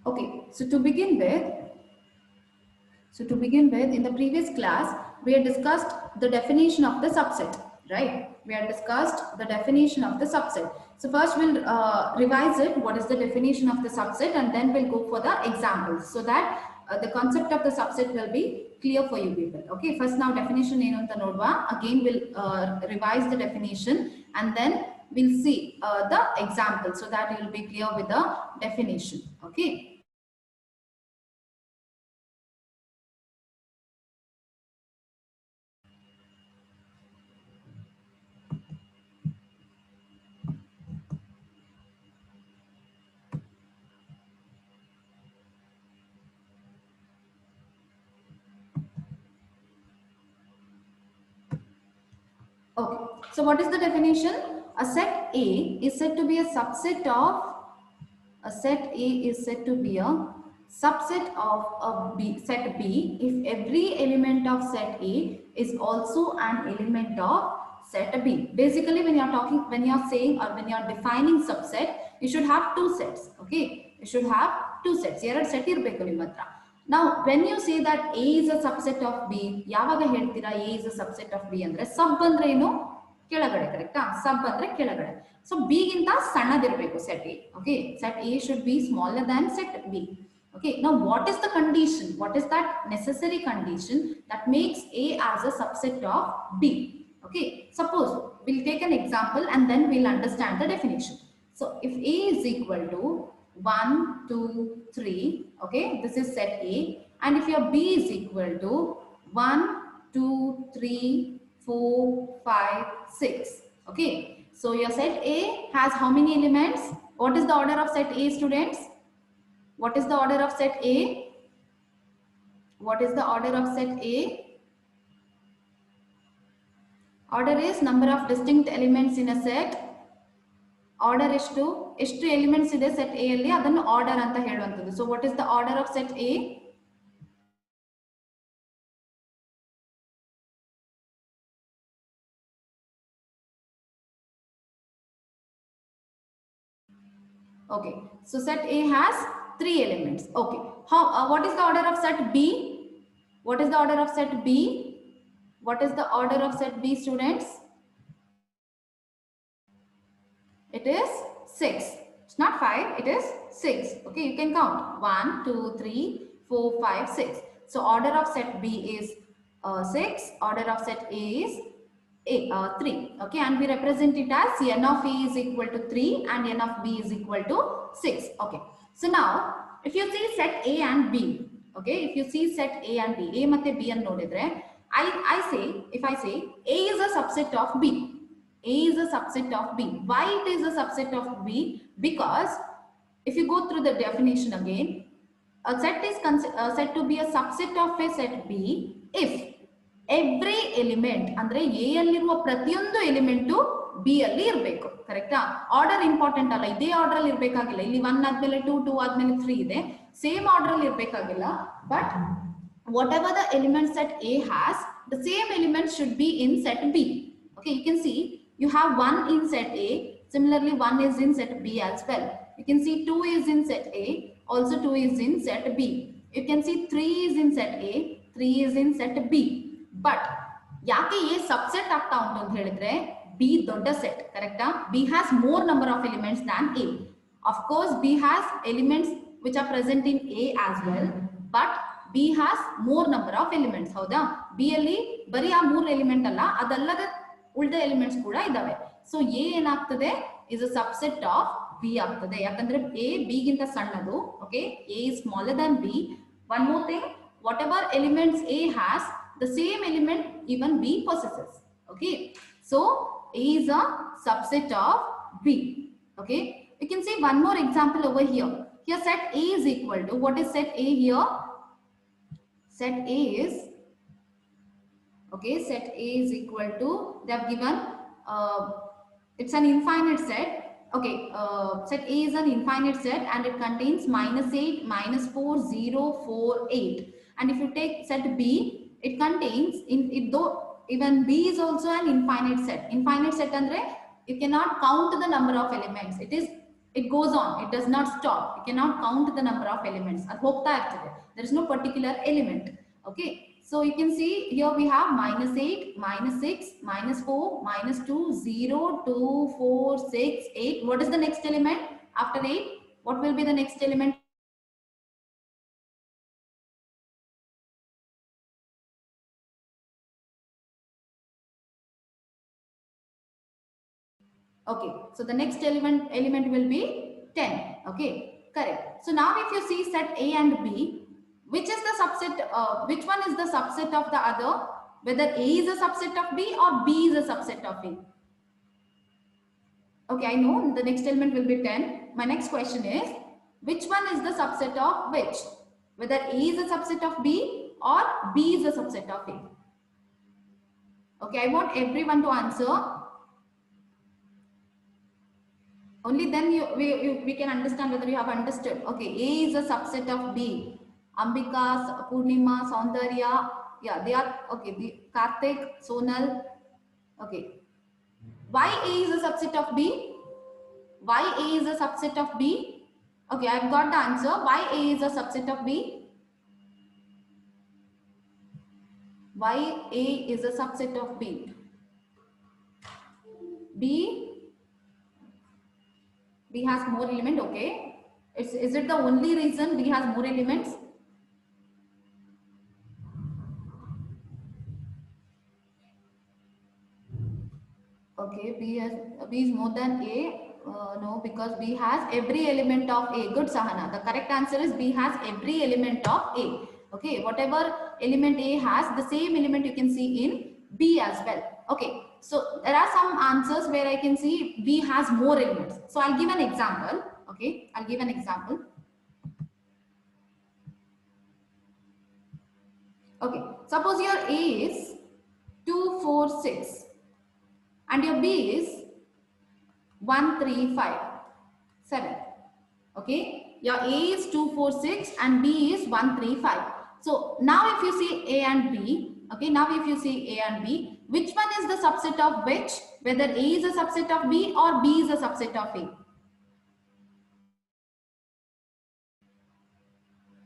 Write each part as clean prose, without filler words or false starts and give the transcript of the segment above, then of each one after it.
Okay, so to begin with, in the previous class, we had discussed the definition of the subset, right? We had discussed the definition of the subset. So first we'll revise it, what is the definition of the subset, and then we'll go for the examples so that the concept of the subset will be clear for you people. Okay, first now definition ಏನು ಅಂತ ನೋಡುವ. Again we'll revise the definition and then we'll see the example so that you will be clear with the definition. Okay. Okay, so what is the definition? A set A is said to be a subset of a set A is said to be a subset of a set B if every element of set A is also an element of set B. Basically, when you're saying or when you're defining subset, you should have two sets. Okay, you should have two sets. Eradu set irbeku nimatra. Now, when you say that A is a subset of B, yavaga heltira A is a subset of B andre sub andre eno ಕೆಳಗಡೆ ಕರೆಕ್ಟಾ ಸಬ್ ಅಂದ್ರೆ ಕೆಳಗಡೆ so B ಗಿಂತ ಸಣ್ಣದಿರಬೇಕು set A okay set A should be smaller than set B okay now what is the condition, what is that necessary condition that makes A as a subset of B? Okay, suppose we'll take an example and then we'll understand the definition. So if A is equal to 1 2 3, okay, this is set A, and if your B is equal to 1 2 3 4 5 6, okay, so your set A has how many elements? What is the order of set A, students? What is the order of set A? What is the order of set A? Order is number of distinct elements in a set. Order ಎಷ್ಟು elements ಇದೆ set A ಅಲ್ಲಿ ಅದನ್ನು order ಅಂತ ಹೇಳುವಂತದ್ದು. So what is the order of set A? Okay, so set A has 3 elements. Okay, what is the order of set B? What is the order of set B? What is the order of set B, students? It is 6. It's not 5, it is 6. Okay, you can count 1 2 3 4 5 6. So order of set B is 6, order of set A is 3. Okay, and we represent it as n of A is equal to 3 and n of B is equal to 6. Okay, so now if you see set A and B, okay, if you see set A and B, A matte B and nodidre, if I say A is a subset of B, A is a subset of B. Why it is a subset of B? Because if you go through the definition again, a set is said to be a subset of a set B if every element ಅಂದ್ರೆ A ಅಲ್ಲಿರುವ ಪ್ರತಿಯೊಂದು element B ಅಲ್ಲಿ ಇರಬೇಕು. ಕರೆಕ್ಟಾ? Order important ಅಲ್ಲ, ಇದೇ order ಅಲ್ಲಿ ಇರಬೇಕಾಗಿಲ್ಲ. ಇಲ್ಲಿ 1 ಆದ್ಮೇಲೆ 2 2 ಆದ್ಮೇಲೆ 3 ಇದೆ, ಸೇಮ್ ಆರ್ಡರ್ ಅಲ್ಲಿ ಇರಬೇಕಾಗಿಲ್ಲ. But whatever the element set A has, the same element should be in set B. Okay, you can see you have 1 in set A, similarly 1 is in set B as well. You can see 2 is in set A, also 2 is in set B. You can see 3 is in set A, 3 is in set B. But ಯಾಕೆ A subset ಆಗ್ತಾ ಉಂಟು ಅಂತ ಹೇಳಿದ್ರೆ B ದೊಡ್ಡ set, ಕರೆಕ್ಟಾ? B has more number of elements than A. Of course B has elements which are present in A as well, but B has more number of elements. ಹೌದಾ? B ಅಲ್ಲಿ ಬರೀ ಆ 3 ಎಲಿಮೆಂಟ್ ಅಲ್ಲ, ಅದಲ್ಲದ ಉಳಿದ elements ಕೂಡ ಇದಾವೆ. So A ಏನಾಗ್ತದೆ is a subset of B ಆಗ್ತದೆ, ಯಾಕಂದ್ರೆ A B ಗಿಂತ ಸಣ್ಣದು. Okay, A is smaller than B. One more thing, whatever elements A has, the same element even B possesses. Okay, so A is a subset of B. Okay, you can see one more example over here. Here set A is equal to, what is set A here? Set A is, okay, set A is equal to, they have given it's an infinite set. Okay, set A is an infinite set and it contains -8 -4 0 4 8. And if you take set B, it contains though even B is also an infinite set. Infinite set andre you cannot count the number of elements. It is It goes on. It does not stop. You cannot count the number of elements. ಅದು ಹೋಗ್ತಾ ಇರ್ತದೆ. There is no particular element. Okay. So you can see here we have -8, -6, -4, -2, 0, 2, 4, 6, 8. What is the next element after 8? What will be the next element? Okay, so the next element will be 10. Okay, correct. So now if you see set A and B, which is the subset, which one is the subset of the other? Whether A is a subset of B or B is a subset of A. Okay, I know the next element will be 10. My next question is, which one is the subset of which? Whether A is a subset of B or B is a subset of A. Okay, I want everyone to answer. Only then we can understand whether you have understood. Okay, A is a subset of B. Ambika, Purnima, Saundarya, yeah, they are, okay, Karthik, Sonal, okay. Why A is a subset of B? Why A is a subset of B? Okay, I've got the answer. Why A is a subset of B? Why A is a subset of B? B has more element, okay. Is it the only reason B has more elements? Okay, B is more than A. No, because B has every element of A. Good, Sahana. The correct answer is B has every element of A. Okay, whatever element A has, the same element you can see in B as well. Okay, so there are some answers where I can see B has more elements. So I'll give an example. Okay, I'll give an example. Okay, suppose your A is 2, 4, 6 and your B is 1, 3, 5, 7. Okay, your A is 2, 4, 6 and B is 1, 3, 5. So now if you see A and B, okay, now if you see A and B, which one is the subset of which? Whether A is a subset of B or B is a subset of A.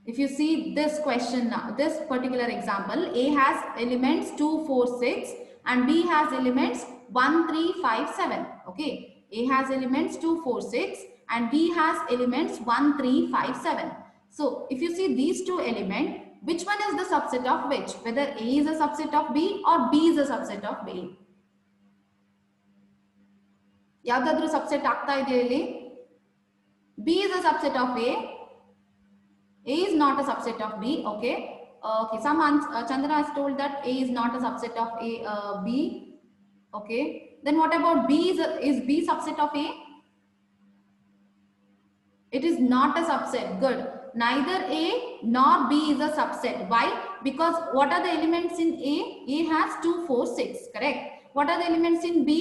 If you see this question now, this particular example, A has elements 2, 4, 6 and B has elements 1, 3, 5, 7. Okay, A has elements 2, 4, 6 and B has elements 1, 3, 5, 7. So if you see these two elements, which one is the subset of which? Whether A is a subset of B or B is a subset of A. ಯಾವ್ದಾದ್ರು subset ಆಗ್ತಾ ಇದೆಯಾ ಇಲ್ಲಿ? B is a subset of A. A is not a subset of B. Okay. Okay. Chandra has told that A is not a subset of B. Okay. Then what about B? Is B subset of A? It is not a subset. Good. Neither A nor B is a subset. Why? Because what are the elements in A? A has 2, 4, 6. Correct. What are the elements in B?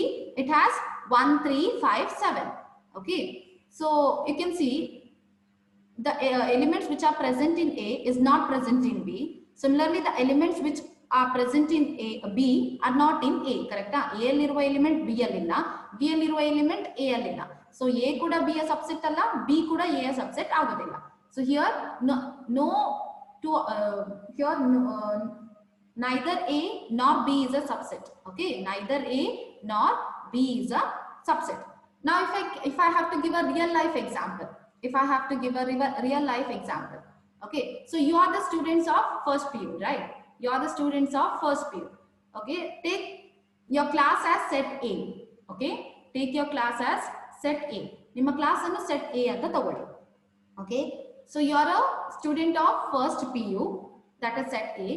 It has 1, 3, 5, 7. Okay. So you can see the elements which are present in A is not present in B. Similarly, the elements which are present in B are not in A. Correct? A alliruva element B allilla, B alliruva element A allilla. So A kuda B a subset alla, B kuda A a subset agodilla. So here neither A nor B is a subset. Okay, neither A nor B is a subset. Now if I have to give a real life example, okay, so you are the students of first PU, right? You are the students of first PU. Okay, take your class as set A. Okay, take your class as set A. ನಿಮ್ಮ class ಅನ್ನು set A ಅಂತ ತಗೊಳ್ಳಿ. Okay, so you are a student of first PU, that is set A.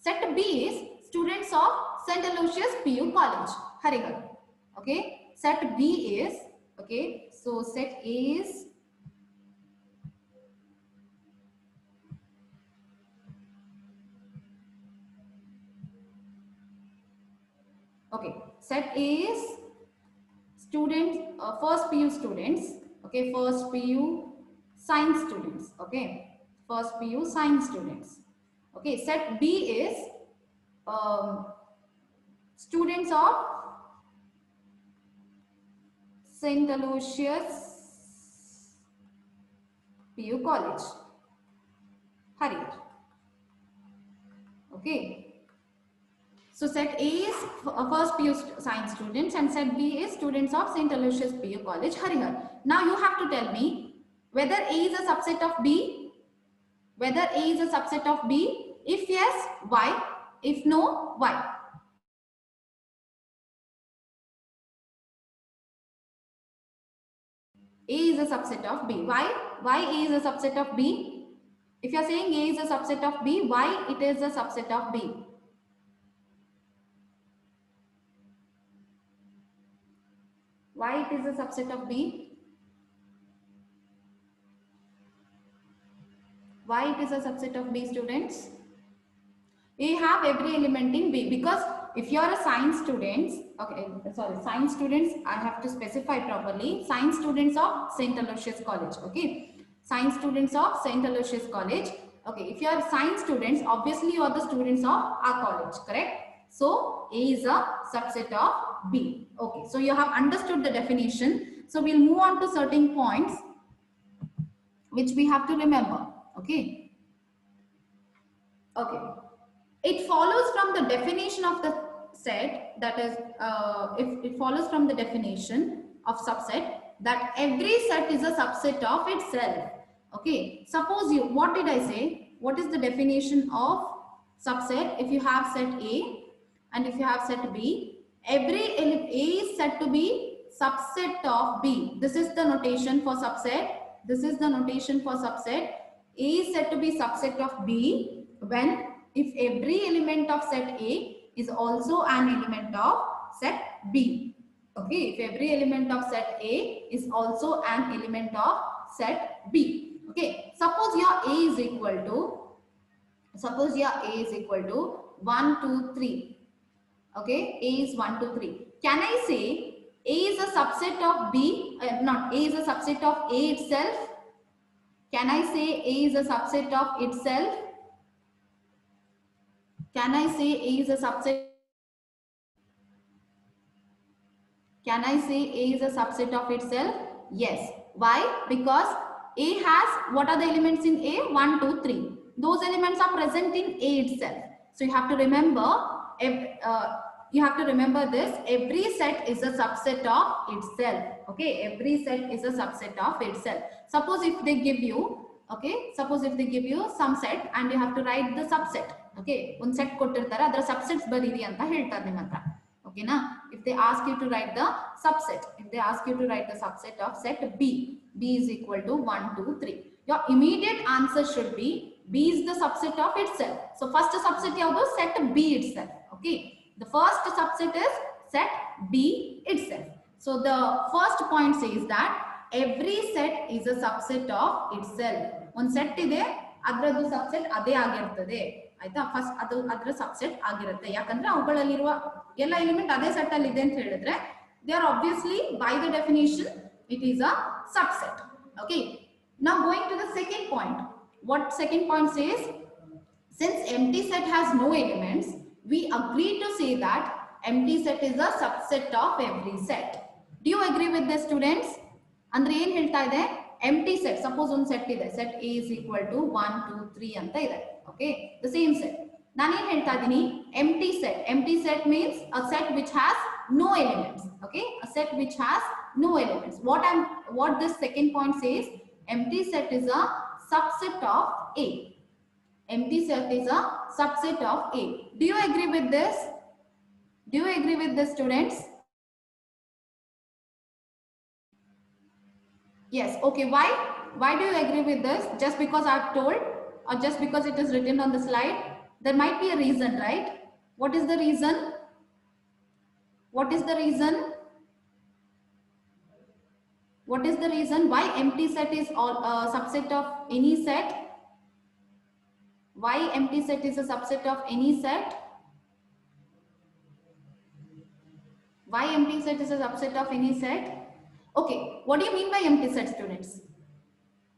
Set B is students of St. Aloysius PU College, Harigar. Okay, set B is, okay, so set A is okay, set A is students, first PU students, okay, first PU science students, okay, first PU science students. Okay, set B is students of St. Aloysius PU college, Harrier. Okay. So set A is first PU science students and set B is students of St. Aloysius PU College, Harihar. Now you have to tell me whether A is a subset of B, whether A is a subset of B. If yes, why? If no, why? A is a subset of B. Why? Why A is a subset of B? If you are saying A is a subset of B, why it is a subset of B? Why it is a subset of B? Why it is a subset of B, students? We have every element in B because if you are a science students, okay, sorry, science students, I have to specify properly, science students of St. Aloysius College, okay, science students of St. Aloysius College, okay, if you are science students, obviously you are the students of our college, correct? So A is a subset of B, okay, so you have understood the definition. So we'll move on to certain points which we have to remember, okay. Okay. It follows from the definition of the set, that is, if it follows from the definition of subset, that every set is a subset of itself. Okay. Suppose you, what did I say? What is the definition of subset? If you have set A and if you have set B, every element A is said to be subset of B. This is the notation for subset. This is the notation for subset. A is said to be subset of B when if every element of set A is also an element of set B. Okay, if every element of set A is also an element of set B. Okay, suppose your A is equal to, suppose your A is equal to 1, 2, 3. Okay, A is 1, 2, 3. Can I say A is a subset of B? Not A is a subset of A itself? Can I say A is a subset of itself? Can I say A is a subset? Can I say A is a subset of itself? Yes. Why? Because A has, what are the elements in A? 1, 2, 3. Those elements are present in A itself. So you have to remember, this. Every set is a subset of itself. Okay. Every set is a subset of itself. Suppose if they give you, okay, suppose if they give you some set and you have to write the subset. Okay. One set ಕೊಟ್ಟಿರ್ತಾರೆ ಅದರ subsets ಬರೀರಿ ಅಂತ ಹೇಳ್ತಾರೆ ನಿಮ್ಮ ಹತ್ರ. Okay na? If they ask you to write the subset, if they ask you to write the subset of set B, B is equal to 1, 2, 3. Your immediate answer should be B is the subset of itself. So first subset yavadu set B itself. Okay. The first subset is set B itself. So the first point says that every set is a subset of itself. One set ಇದೆ ಅದರದ್ದು subset ಅದೇ ಆಗಿರ್ತದೆ. ಆಯ್ತಾ, first ಅದು ಅದರ subset ಆಗಿರುತ್ತೆ. ಯಾಕಂದ್ರೆ ಅವುಗಳಲ್ಲಿರುವ ಎಲ್ಲ ಎಲಿಮೆಂಟ್ ಅದೇ ಸೆಟ್ ಅಲ್ಲಿ ಇದೆ ಅಂತ ಹೇಳಿದ್ರೆ they are obviously by the definition it is a subset. Okay, now going to the second point. What second point says, since empty set has no elements, we agree to say that empty set is a subset of every set. Do you agree with this, students? ಅಂದ್ರೆ ಏನ್ ಹೇಳ್ತಾ ಇದೆ, empty set, suppose ಒಂದು set ಇದೆ, set A is equal to 1, 2, 3 ಅಂತ ಇದೆ. Okay, the same set. ನಾನು ಏನು ಹೇಳ್ತಾ ಇದ್ದೀನಿ, empty set. Empty set means a set which has no elements. Okay, a set which has no elements. What this second point says, empty set is a subset of A. Empty set is a subset of A. Do you agree with this? Do you agree with this, students? Yes. Okay. Why do you agree with this? Just because I've told, or just because it is written on the slide? There might be a reason, right? What is the reason? What is the reason? What is the reason why empty set is all subset of any set? Why empty set is a subset of any set? Why empty set is a subset of any set? Okay, what do you mean by empty set, students?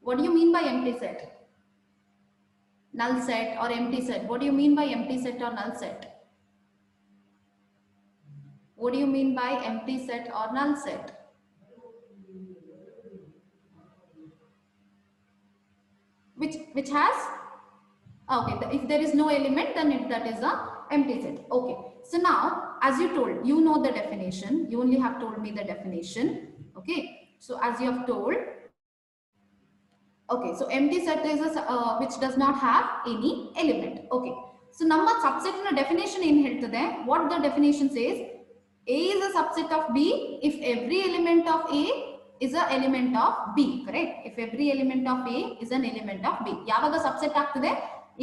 What do you mean by empty set? Null set or empty set? What do you mean by empty set or null set? What do you mean by empty set or null set? which has, okay, if there is no element, then that is a empty set. Okay, so now as you told, you know the definition, you only have told me the definition. Okay, so as you have told, okay, so empty set is a which does not have any element. Okay, so ನಮ್ಮ subset ನ definition ಏನು ಹೇಳ್ತದೆ? What the definition says, A is a subset of B if every element of A is a element of B. Correct? If every element of A is an element of B. ಯಾವಾಗ subset ಆಗ್ತದೆ?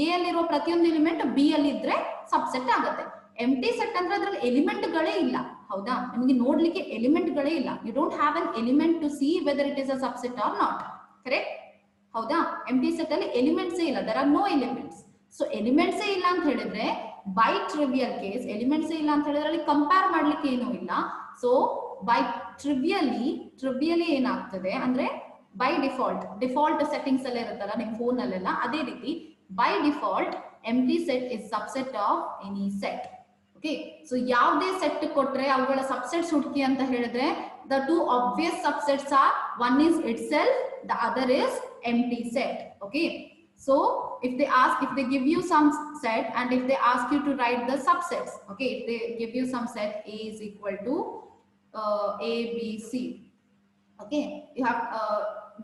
A ಅಲ್ಲಿರೋ ಪ್ರತಿಯೊಂದು element B ಅಲ್ಲಿ ಇದ್ರೆ subset ಆಗುತ್ತೆ. ಎಂಟಿ set ಅಂದ್ರೆ ಅದರಲ್ಲಿ element ಗಳೇ ಇಲ್ಲ. ಹೌದಾ? ನಿಮಗೆ ನೋಡ್ಲಿಕ್ಕೆ ಎಲಿಮೆಂಟ್ ಗಳೇ ಇಲ್ಲ. You don't have an element to see whether it is a subset or not. Correct? ಹೌದಾ? ಎಂಟಿ ಸೆಟ್ ಅಲ್ಲಿ ಎಲಿಮೆಂಟ್ಸ್ ಇಲ್ಲ. There are no elements. So elements ಇಲ್ಲ ಅಂತ ಹೇಳಿದ್ರೆ ಬೈ ಟ್ರಿವಿಯಲ್ ಕೇಸ್ ಎಲಿಮೆಂಟ್ಸ್ ಇಲ್ಲ ಅಂತ ಹೇಳಿದ್ರೆ ಅಲ್ಲಿ ಕಂಪೇರ್ ಮಾಡ್ಲಿಕ್ಕೆ ಏನೂ ಇಲ್ಲ. ಸೊ ಬೈ ಟ್ರಿವಿಯಲಿ ಏನಾಗ್ತದೆ ಅಂದ್ರೆ ಬೈ ಡಿಫಾಲ್ಟ್ ಸೆಟ್ಟಿಂಗ್ಸ್ ಎಲ್ಲ ಇರುತ್ತಲ್ಲ ನಿಮ್ಮ ಫೋನ್ ಅಲ್ಲೆಲ್ಲ, ಅದೇ ರೀತಿ by default empty set is subset of any set. Okay, so ಯಾವುದೇ ಸೆಟ್ ಕೊಟ್ರೆ ಅವುಗಳ ಸಬ್ಸೆಟ್ಸ್ ಹುಡುಕಿ ಅಂತ ಹೇಳಿದ್ರೆ the two obvious subsets are, one is itself, the other is empty set. Okay, so if they give you some set and if they ask you to write the subsets, okay, if they give you some set A is equal to A B C, okay, you have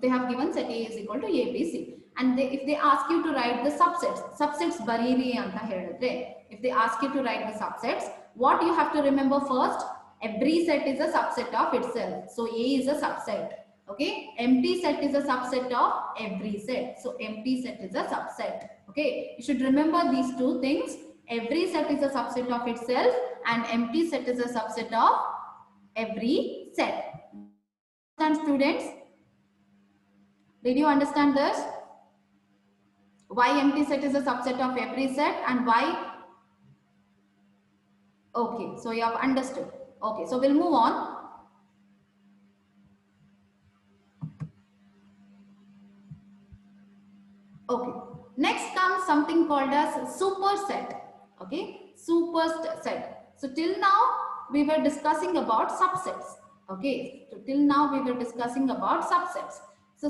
they have given set A is equal to A B C, and if they ask you to write the subsets bariri anta helidre, if they ask you to write the subsets, what you have to remember first, every set is a subset of itself, so A is a subset. Okay, empty set is a subset of every set, so empty set is a subset. Okay, you should remember these two things, every set is a subset of itself and empty set is a subset of every set. Understand, students? Did you understand this? Why empty set is a subset of every set and why? Okay, so you have understood. Okay, so we'll move on. Okay, next comes something called as superset. Okay, superset. So till now we were discussing about subsets. Okay, so till now we were discussing about subsets. So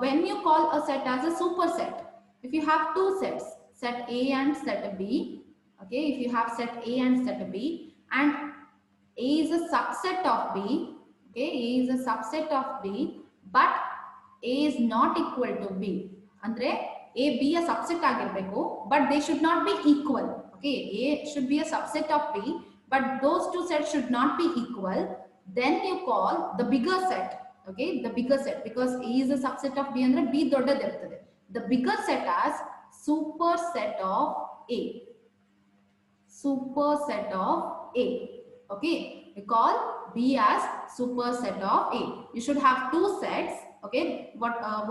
when you call a set as a superset, if you have two sets, set A and set B, okay, if you have set A and set B and A is a subset of B, okay, A is a subset of B, but A is not equal to B, andre A B a subset agirbeku, but they should not be equal. Okay, A should be a subset of B, but those two sets should not be equal. Then you call the bigger set. Okay, the bigger set, because A is a subset of B andre B doddadu irtade. The bigger set as superset of A. Superset of A. Okay, we call B as superset of A. You should have two sets. Okay,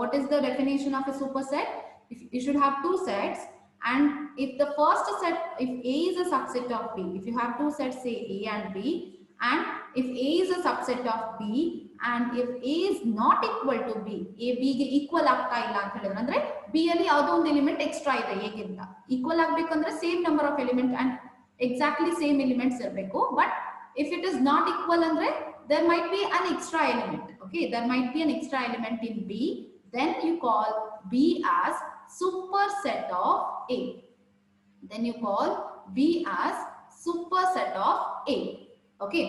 what is the definition of a superset? If you should have two sets, and if the first set, if A is a subset of B, if you have two sets, say A and B, and if A is a subset of B and if A is not equal to B, A B ಗೆ equal ಆಗ್ತಾ ಇಲ್ಲ ಅಂತ ಹೇಳಿದ್ರೆ ಅಂದ್ರೆ B ಅಲ್ಲಿ ಯಾವುದೋ ಒಂದು element extra ಇದೆ A ಗಿಂತ, ಈಕ್ವಲ್ ಆಗಬೇಕಂದ್ರೆ same number of element and exactly same elements ಇರಬೇಕು. But if it is not equal andre there might be an extra element. Okay, there might be an extra element in B, then you call B as superset of A. Then you call B as superset of A. Okay,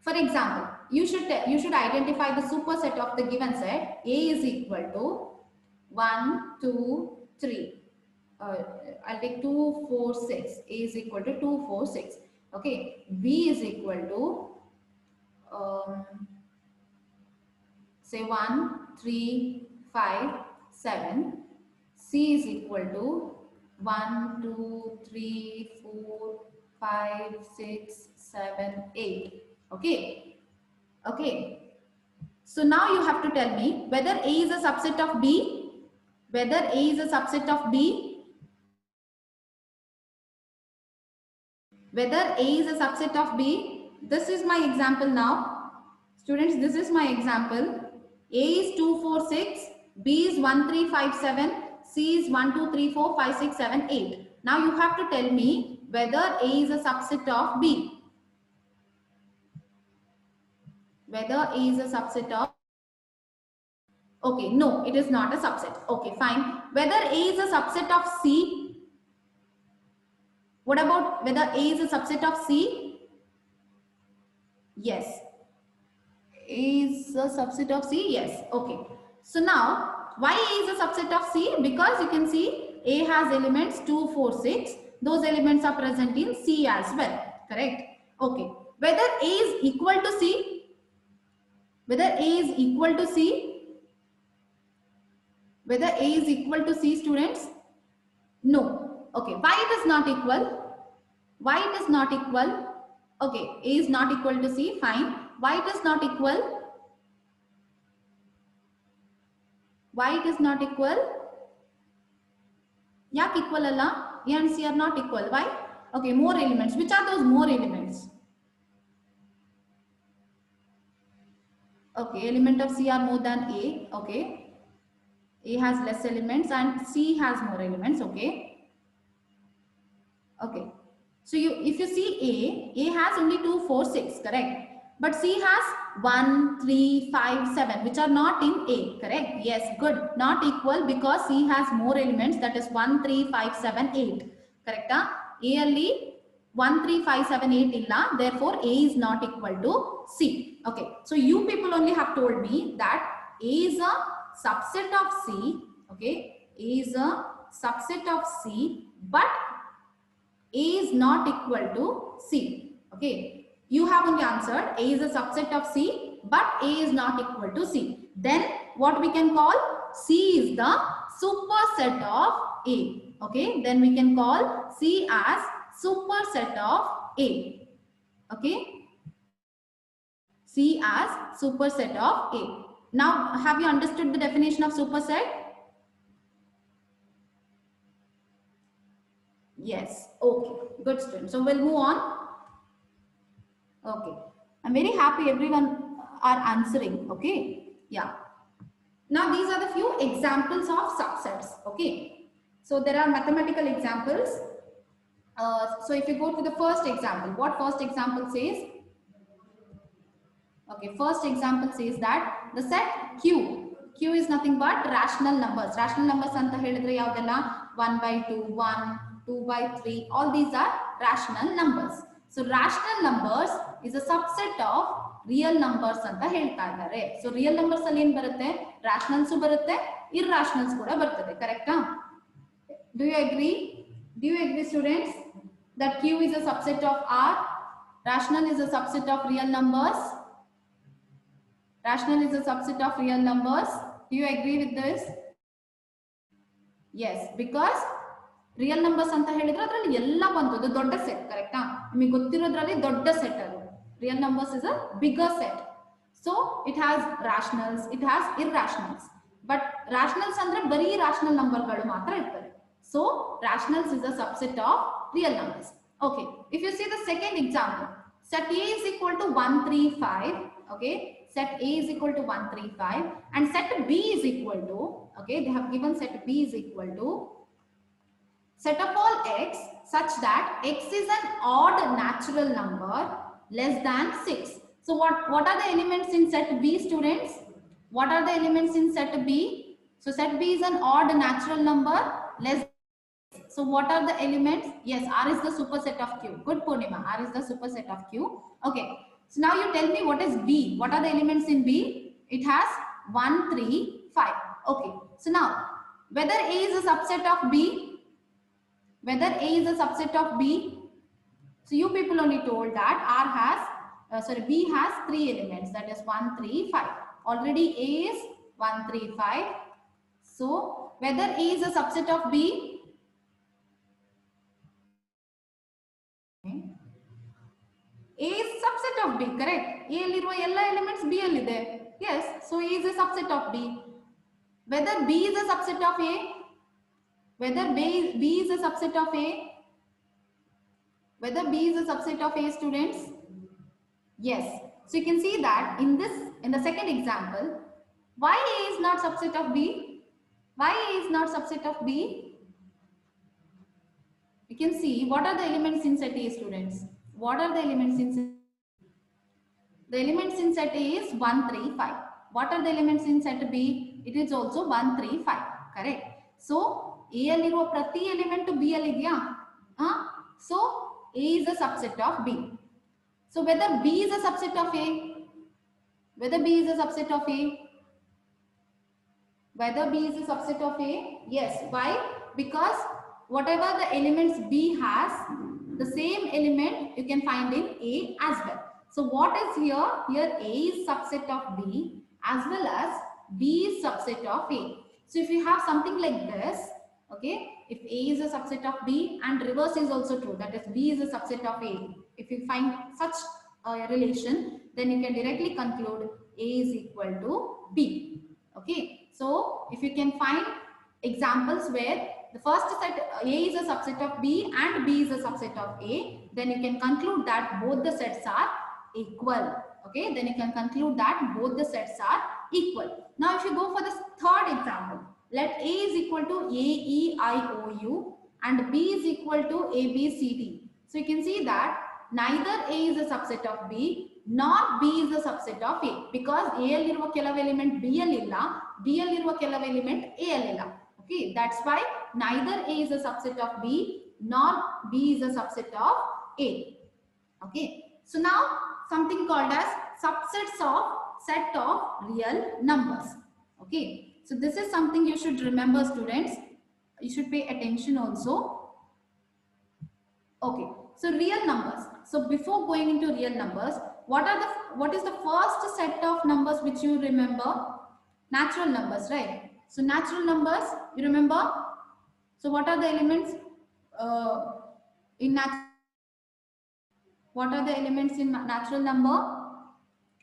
for example, you should identify the superset of the given set. A is equal to 1 2 3, I'll take 2 4 6. A is equal to 2 4 6. Okay, B is equal to say 1 3 5 7. C is equal to 1 2 3 4 5 6 7 8. Okay, okay, so now you have to tell me whether A is a subset of B, whether A is a subset of B, whether A is a subset of B. This is my example now, students. This is my example. A is 2 4 6, B is 1 3 5 7, C is 1 2 3 4 5 6 7 8. Now you have to tell me whether A is a subset of B, whether A is a subset of Okay, no, it is not a subset. Okay, fine. Whether A is a subset of C? What about whether A is a subset of C? Yes. A is a subset of C? Yes. Okay. So now, why A is a subset of C? Because you can see A has elements 2, 4, 6. Those elements are present in C as well. Correct? Okay. Whether A is equal to C? Whether A is equal to C? Whether A is equal to C, students? No. Okay. Why it is not equal? Why it is not equal? Okay. A is not equal to C. Fine. Why it is not equal? Why it is not equal? Yak equal alla? A and C are not equal. Why? Okay. More elements. Which are those more elements? Okay. Element of C are more than A. Okay. A has less elements and C has more elements. Okay. Okay. So if you see A has only 2, 4, 6, correct? But C has 1, 3, 5, 7, which are not in A, correct? Yes, good. Not equal because C has more elements, that is 1, 3, 5, 7, 8. Correct? A ಅಲ್ಲಿ 1, 3, 5, 7, 8 illa, therefore A is not equal to C. Okay. So you people only have told me that A is a subset of C. Okay. A is a subset of C, but A is not equal to C. Okay. You have only answered A is a subset of C, but A is not equal to C. Then what we can call? C is the superset of A. Okay. Then we can call C as superset of A. Okay. C as superset of A. Now, have you understood the definition of superset? Yes. Okay. Good, student. So we'll move on. Okay. I'm very happy everyone are answering. Okay. Yeah. Now these are the few examples of subsets. Okay. So there are mathematical examples. So if you go to the first example, what first example says? Okay. First example says that the set Q is nothing but rational numbers. Rational numbers anta helidre yavadella 1 by 2, 1, 2 by 3. All these are rational numbers. So rational numbers is a subset of real numbers anta ಹೇಳ್ತಾ ಇದ್ದಾರೆ. So real numbers ಅಲ್ಲಿ ಏನು ಬರುತ್ತೆ? Rationals ಬರುತ್ತೆ, irrationals ಕೂಡ ಬರ್ತದೆ. ಕರೆಕ್ಟಾ? Do you agree? Do you agree, students, that Q is a subset of R? Rational is a subset of real numbers. Rational is a subset of real numbers. Do you agree with this? Yes, because real numbers ಅಂತ ಹೇಳಿದ್ರೆ ಅದರಲ್ಲಿ ಎಲ್ಲ ಬಂತು ದೊಡ್ಡ set ಕರೆಕ್ಟಾ ನಿಮಗೆ ಗೊತ್ತಿರೋದ್ರಲ್ಲಿ ದೊಡ್ಡ set ಅದು real numbers is a bigger set, so it has rationals, it has irrationals, but rationals ಅಂದ್ರೆ ಬರೀ rational ನಂಬರ್ಗಳು ಮಾತ್ರ ಇರ್ತವೆ. So rationals is a subset of real numbers. Okay, if you see the second example, set A is equal to 1, 3, 5. Okay, set A is equal to 1, 3, 5 and set B is equal to, okay, they have given set B is equal to set of all x such that x is an odd natural number less than 6. So what are the elements in set B, students? What are the elements in set B? So set B is an odd natural number less. So what are the elements? Yes, R is the superset of Q. Good, Purnima. R is the superset of Q. Okay. So now you tell me what is B. What are the elements in B? It has 1, 3, 5. Okay. So now, whether A is a subset of B, whether A is a subset of B, so you people only told that R has, B has 3 elements, that is 1, 3, 5. Already A is 1, 3, 5. So whether A is a subset of B, A is subset of B, correct? A alliruva ella elements B allide. Yes, so A is a subset of B. Whether B is a subset of A, whether B is a subset of A, whether B is a subset of A, students? Yes. So you can see that in the second example, why A is not subset of B? Why A is not subset of B? You can see what are the elements in set A, students? What are the elements in set? The elements in set A is 1, 3, 5. What are the elements in set B? It is also 1, 3, 5. Correct. So A alliruva prati element B alli idya. So A is a subset of B. So whether B is a subset of A, whether B is a subset of A, whether B is a subset of A, yes. Why? Because whatever the elements B has, the same element you can find in A as well. So what is here? Here A is subset of B as well as B is subset of A. So if you have something like this, okay, if A is a subset of B and reverse is also true, that is B is a subset of A. If you find such a relation, then you can directly conclude A is equal to B. Okay, so if you can find examples where the first set A is a subset of B and B is a subset of A, then you can conclude that both the sets are equal. Okay, then you can conclude that both the sets are equal. Now if you go for the third example, let A is equal to A, E, I, O, U and B is equal to A, B, C, D. So you can see that neither A is a subset of B nor B is a subset of A, because A alliruva ಕೆಲವು element B ಅಲ್ಲಿಲ್ಲ, B alliruva ಕೆಲವು element A ಅಲ್ಲಿಲ್ಲ. Okay, that's why neither A is a subset of B nor B is a subset of A. Okay, so now something called as subsets of set of real numbers. Okay, so this is something you should remember, students. You should pay attention also. Okay, so real numbers. So before going into real numbers, what is the first set of numbers which you remember? Natural numbers, right? So natural numbers, you remember? So what are the elements in natural? What are the elements in natural number?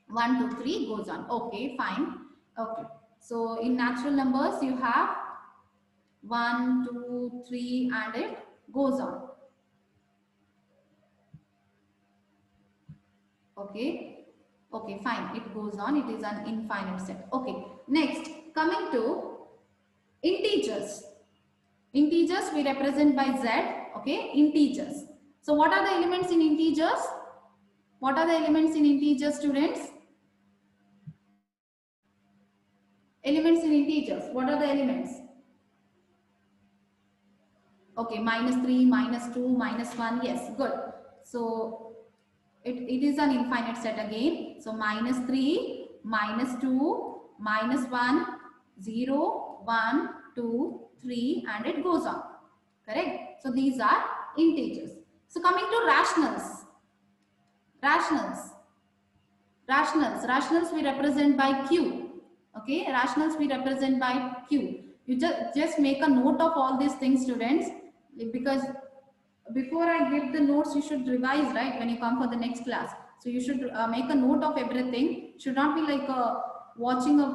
1, 2, 3 goes on. Okay, fine. Okay, so in natural numbers you have 1, 2, 3 and it goes on. Okay, okay, fine, it goes on, it is an infinite set. Okay, next, coming to integers. Integers we represent by Z. Okay, integers. So what are the elements in integers? What are the elements in integers, students? Elements in integers, what are the elements? Okay, -3, -2, -1, yes, good. So it is an infinite set again. So -3, -2, -1, 0, 1, 2, 3 and it goes on. Correct? So these are integers. So coming to rationals. Rationals we represent by Q. Okay, rationals we represent by Q. You just make a note of all these things, students, because before I give the notes, you should revise, right, when you come for the next class. So you should make a note of everything. Should not be like watching a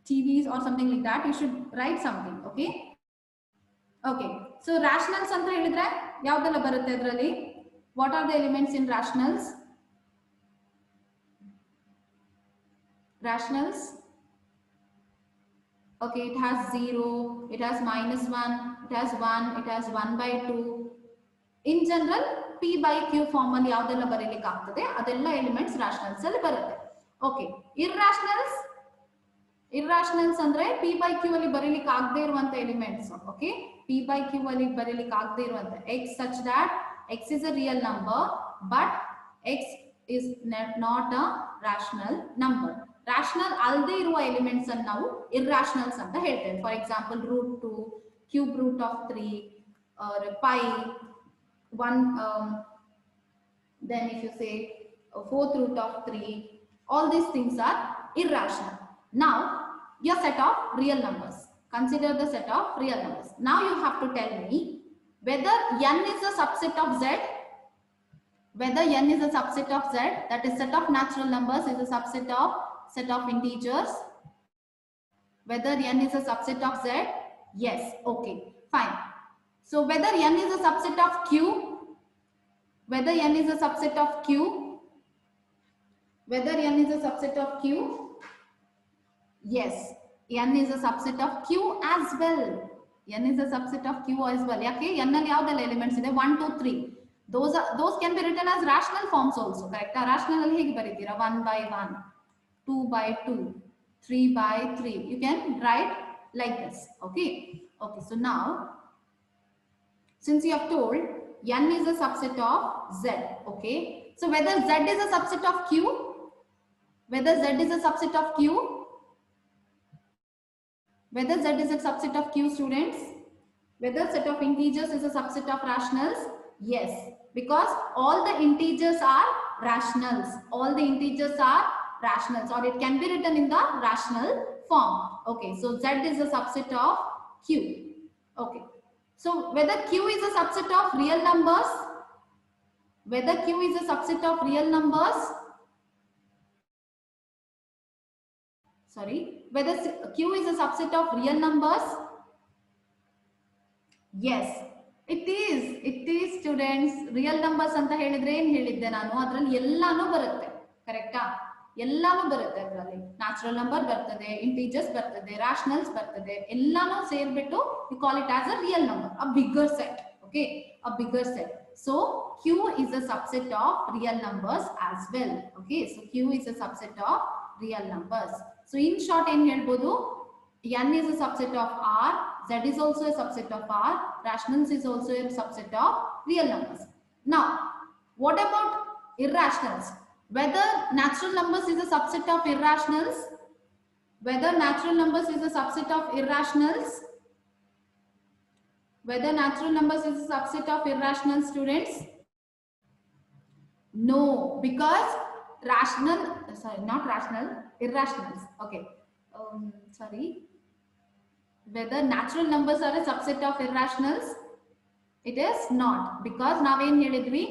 TVs or something like that. You should write something, okay? Okay, so rationals anta helidre yavudella barutte adralli? What are the elements in rationals? Rationals. Okay, it has 0, it has -1, it has 1, it has 1 by 2. In general, P by Q form ಅಲ್ಲಿ ಯಾವುದೆಲ್ಲ ಬರೀಲಿಕ್ಕೆ ಆಗ್ತದೆ ಅದೆಲ್ಲ elements ರಾಷನಲ್ಸ್ ಅಲ್ಲಿ ಬರುತ್ತೆ. Okay, ಇರ್ರಾಷನಲ್ಸ್ ಅಂದ್ರೆ P by Q ಅಲ್ಲಿ ಬರೀಲಿಕ್ಕೆ ಆಗದೆ ಇರುವಂತ elements. Okay, P by Q ಅಲ್ಲಿ ಬರೀಲಿಕ್ಕೆ ಆಗದೆ ಇರುವಂತ x such that x is a real number but x is not a rational number. Rational ಅಲ್ಲದೆ ಇರುವ ಎಲಿಮೆಂಟ್ಸ್ ಅನ್ನು ನಾವು ಇರ್ರಾಷನಲ್ಸ್ ಅಂತ ಹೇಳ್ತೇವೆ. For example √2, cube root of 3 or pi 1, then if you say 4th root of 3, all these things are irrational. Now your set of real numbers, consider the set of real numbers. Now you have to tell me whether n is a subset of Z, whether n is a subset of Z, that is set of natural numbers is a subset of set of integers, whether n is a subset of Z. Yes, okay, fine. So whether n is a subset of Q, whether n is a subset of Q, whether n is a subset of Q, yes, n is a subset of Q as well. n is a subset of Q as well. Yake n alli yavudella elements ide 1, 2, 3. Those can be written as rational forms also, correct? Rational alli hege baritira 1 by 1. 2 by 2, 3 by 3. You can write like this. Okay. Okay. So now, since you have told n is a subset of z. Okay. So whether z is a subset of q, whether z is a subset of q, whether z is a subset of q, students, whether set of integers is a subset of rationals. Yes, because all the integers are rationals. All the integers are rationals, or it can be written in the rational form. Okay, so z is a subset of q. Okay, so whether q is a subset of real numbers, whether q is a subset of real numbers, sorry, whether q is a subset of real numbers. Yes, it is. It is, students. Real numbers ಅಂತ ಹೇಳಿದ್ರೆ ಏನು ಹೇಳಿದ್ದೆ ನಾನು, ಅದರಲ್ಲಿ ಎಲ್ಲಾನು ಬರುತ್ತೆ. ಕರೆಕ್ಟಾ? ಎಲ್ಲಾನು ಬರುತ್ತೆ ಅದರಲ್ಲಿ. ನ್ಯಾಚುರಲ್ ನಂಬರ್ ಬರ್ತದೆ, ಇಂಟಿಜರ್ಸ್ ಬರ್ತದೆ, ರಾಷನಲ್ಸ್ ಬರ್ತದೆ, ಎಲ್ಲಾನು ಸೇರ್ಬಿಟ್ಟು you call it as a real number, a bigger set. Okay, a bigger set. So q is a subset of real numbers as well. Okay, so q is a subset of real numbers. So in short ಏನು ಹೇಳ್ಬೋದು, n is a subset of r, z is also a subset of r, rationals is also a subset of real numbers. Now, what about irrationals? Whether natural numbers is a subset of irrationals, whether natural numbers is a subset of irrationals, whether natural numbers is a subset of irrational, students? No, because rational, sorry, not rational, irrationals. Okay, sorry. Whether natural numbers are a subset of irrationals, it is not, because ನಾವೇನ್ ಹೇಳಿದ್ವಿ,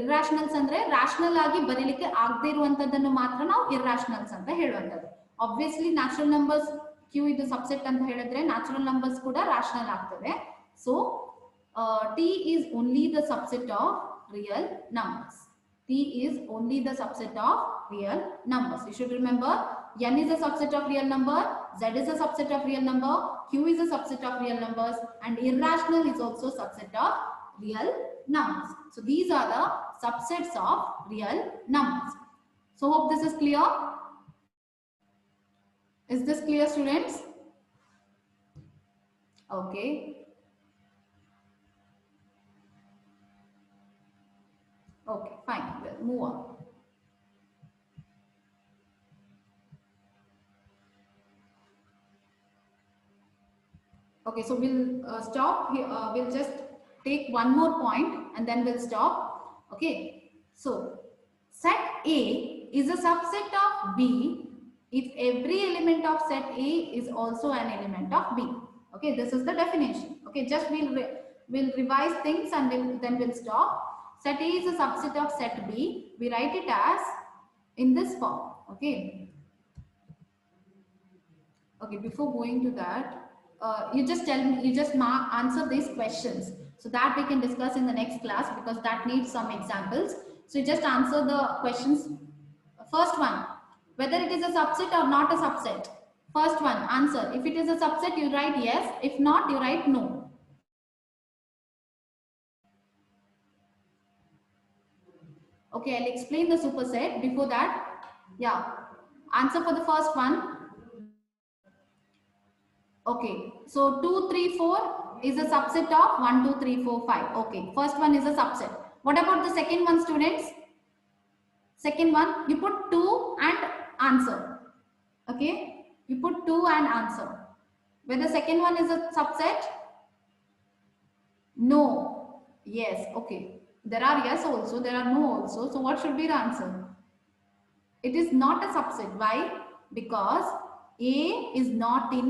irrationals ಅಂದ್ರೆ rational ಆಗಿ ಬರೀಲಿಕ್ಕೆ ಆಗದೇ ಇರುವಂತದ್ದನ್ನು ಮಾತ್ರ ನಾವು irrationals ಅಂತ ಹೇಳುವಂತದ್ದು. Obviously natural numbers q ಇದು subset ಅಂತ ಹೇಳಿದ್ರೆ natural numbers ಕೂಡ rational ಆಗ್ತದೆ. So t is only the subset of real numbers. T is only the subset of real numbers. You should remember, n is a subset of real number, z is a subset of real number, q is a subset of real numbers, and irrational is also a subset of real numbers. So these are the subsets of real numbers. So hope this is clear. Is this clear, students? Okay. Okay, fine. We'll move on. Okay, so we'll stop here. We'll just take one more point and then we'll stop. Okay, so set A is a subset of B if every element of set A is also an element of B. Okay, this is the definition. Okay, just we'll revise things and then we'll stop. Set A is a subset of set B. We write it as in this form. Okay. Okay, before going to that, you just tell me, you just answer these questions so that we can discuss in the next class, because that needs some examples. So you just answer the questions. First one, whether it is a subset or not a subset. First one, answer. If it is a subset, you write yes. If not, you write no. Okay, I'll explain the superset. Before that, yeah, answer for the first one. Okay, so 2, 3, 4 is a subset of 1, 2, 3, 4, 5. Okay, first one is a subset. What about the second one, students? Second one, you put 2 and answer. Okay, you put 2 and answer. Whether the second one is a subset? No. Yes. Okay, there are yes also, there are no also. So what should be the answer? It is not a subset. Why? Because A is not in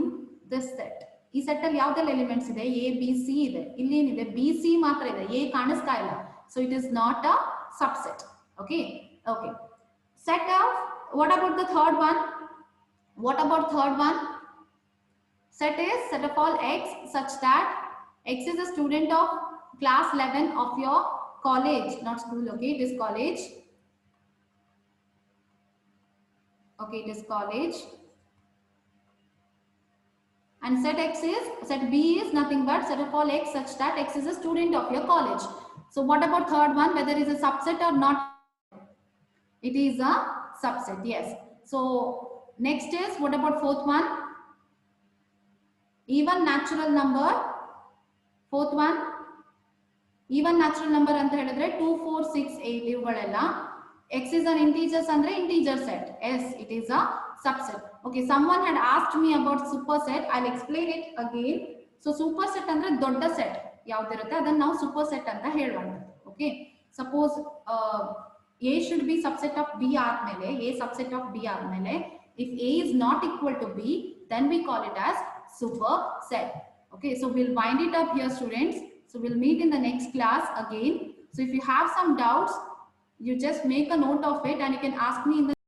this set. ಈ set ಅಲ್ಲಿ ಯಾವ್ದೆಲ್ಲ elements ಇದೆ? A B C ಇದೆ. ಇಲ್ಲಿ ಏನಿದೆ? B C ಮಾತ್ರ ಇದೆ, A ಕಾಣಿಸ್ತಾ ಇಲ್ಲ. So it is not a subset. Okay, okay. Set of, what about the third one? What about third one? Set is set of all x such that x is a student of class 11 of your college, not school. Okay, it is college. Okay, it is college. And set x is, set B is nothing but set of all x such that x is a student of your college. So what about third one? Whether it is a subset or not? It is a subset. Yes. So next is, what about fourth one? Even natural number. Fourth one, even natural number ಅಂತ ಹೇಳಿದ್ರೆ 2 4 6 8 ಇವುಗಳೆಲ್ಲ x is an integers ಅಂದ್ರೆ integer set. S, it is a subset. Okay, someone had asked me about superset. I'll explain it again. So superset ಅಂದ್ರೆ ದೊಡ್ಡ set ಯಾವ್ದಿರುತ್ತೆ ಅದನ್ನ ನಾವು superset ಅಂತ ಹೇಳುವಂತದ್ದು. Okay, suppose a should be subset of b ಆದ್ಮೇಲೆ, a subset of b ಆದ್ಮೇಲೆ, if a is not equal to b, then we call it as superset. Okay, so we'll wind it up here, students. So we'll meet in the next class again. So if you have some doubts, you just make a note of it and you can ask me in the